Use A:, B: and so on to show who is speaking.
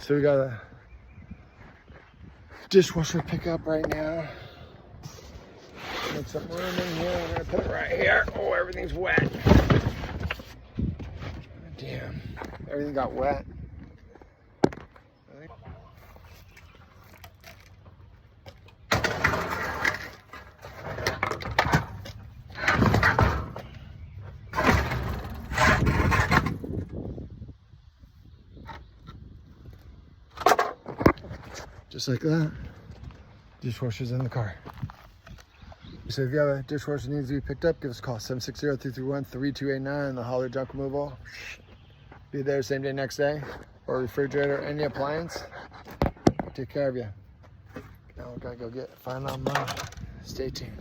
A: So we got a dishwasher pickup right now. Make some room in here. I'm gonna put it right here. Oh, everything's wet. Damn, everything got wet. Just like that, dishwasher's in the car. So if you have a dishwasher that needs to be picked up, give us a call, 760-331-3289 in the Holler Junk Removal. Be there same day, next day, or refrigerator, any appliance. Take care of you. Now we gotta go find out more. Stay tuned.